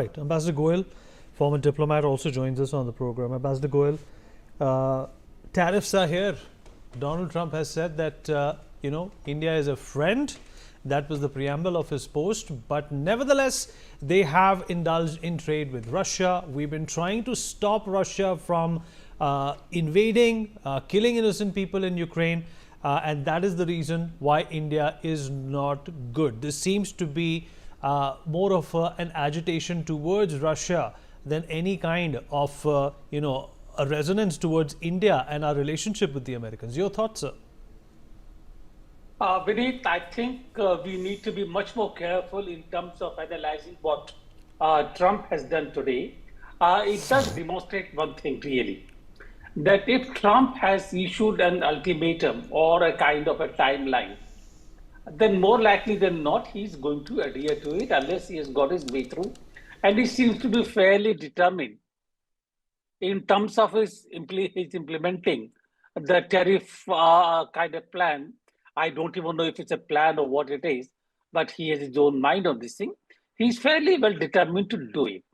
Right. Ambassador Goel, former diplomat, also joins us on the program. Ambassador Goel, uh, tariffs are here. Donald Trump has said that, India is a friend. That was the preamble of his post. But nevertheless, they have indulged in trade with Russia. We've been trying to stop Russia from invading, killing innocent people in Ukraine. And that is the reason why India is not good. This seems to be more of an agitation towards Russia than any kind of, a resonance towards India and our relationship with the Americans. Your thoughts, sir? Vineet, I think we need to be much more careful in terms of analyzing what Trump has done today. It does demonstrate one thing really, that if Trump has issued an ultimatum or a kind of a timeline, then more likely than not, he's going to adhere to it unless he has got his way through. And he seems to be fairly determined in terms of his implementing the tariff kind of plan. I don't even know if it's a plan or what it is, but he has his own mind on this thing. He's fairly well determined to do it.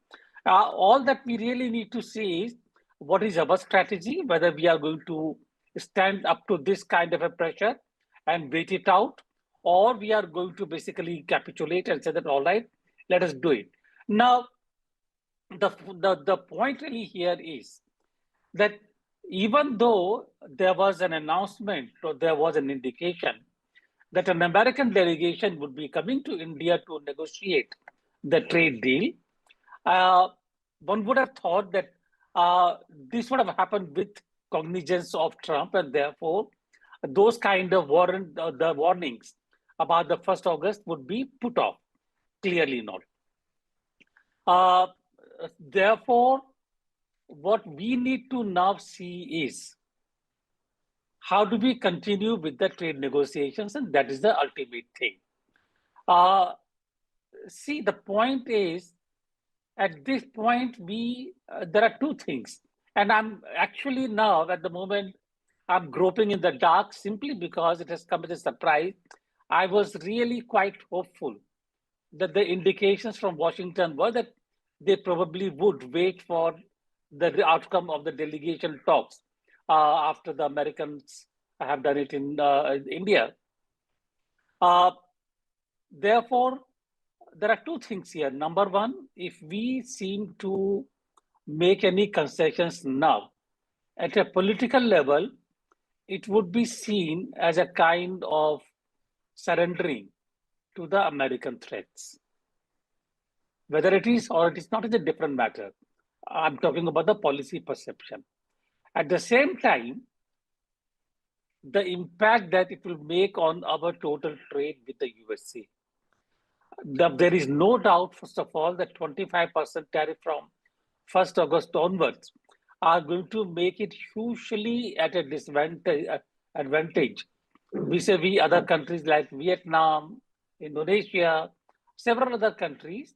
All that we really need to see is what is our strategy, whether we are going to stand up to this kind of a pressure and wait it out, or we are going to basically capitulate and say that, all right, let us do it. Now, the point really here is that even though there was an announcement or there was an indication that an American delegation would be coming to India to negotiate the trade deal, uh, one would have thought that this would have happened with cognizance of Trump, and therefore those kind of the warnings about the 1st August would be put off. Clearly not. Uh, Therefore, what we need to now see is how do we continue with the trade negotiations, and that is the ultimate thing. Uh, See, the point is, at this point, we there are two things, and I'm actually now at the moment I'm groping in the dark simply because it has come as a surprise. I was really quite hopeful that the indications from Washington were that they probably would wait for the outcome of the delegation talks after the Americans have done it in India. Uh, Therefore, there are two things here. Number one, if we seem to make any concessions now at a political level, it would be seen as a kind of surrendering to the American threats. Whether it is or it is not is a different matter. I'm talking about the policy perception. At the same time, the impact that it will make on our total trade with the USA. There is no doubt, first of all, that 25% tariff from 1st August onwards are going to make it hugely at a disadvantage advantage vis-a-vis other countries like Vietnam, Indonesia, several other countries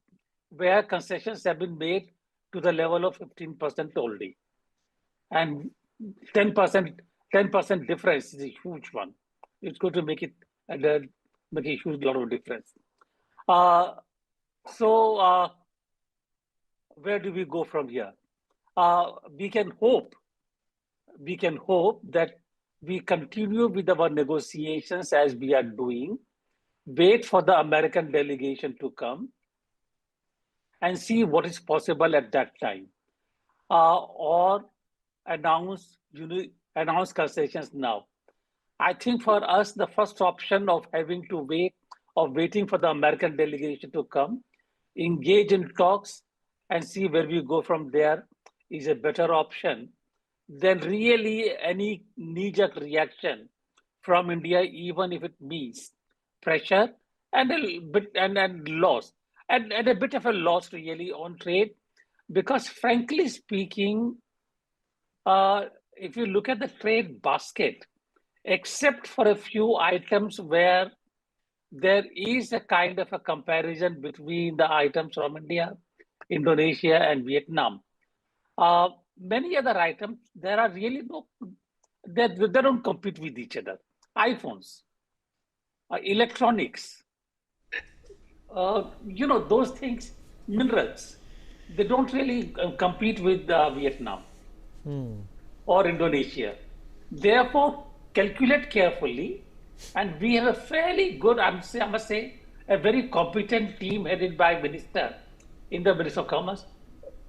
where concessions have been made to the level of 15% only. And 10%, 10% difference is a huge one. It's going to make it make a huge lot of difference. Uh, so where do we go from here? Uh, we can hope, we can hope that we continue with our negotiations as we are doing, wait for the American delegation to come and see what is possible at that time, or announce announce concessions now. I think for us, the first option of having to wait, of waiting for the American delegation to come, engage in talks, and see where we go from there is a better option than really any knee-jerk reaction from India, even if it means pressure and a bit and loss, and a bit of a loss really on trade, because frankly speaking, uh, if you look at the trade basket, except for a few items where there is a kind of a comparison between the items from India, Indonesia, and Vietnam. Many other items, there are really no, they don't compete with each other. iPhones, electronics, those things, minerals. they don't really compete with Vietnam or Indonesia. Therefore, calculate carefully, and we have a fairly good, I must say, a very competent team headed by Minister in the Ministry of Commerce.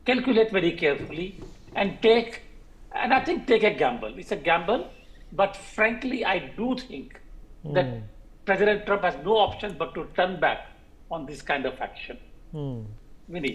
Calculate very carefully and and I think take a gamble. It's a gamble, but frankly, I do think that President Trump has no option but to turn back on this kind of action. Vinny.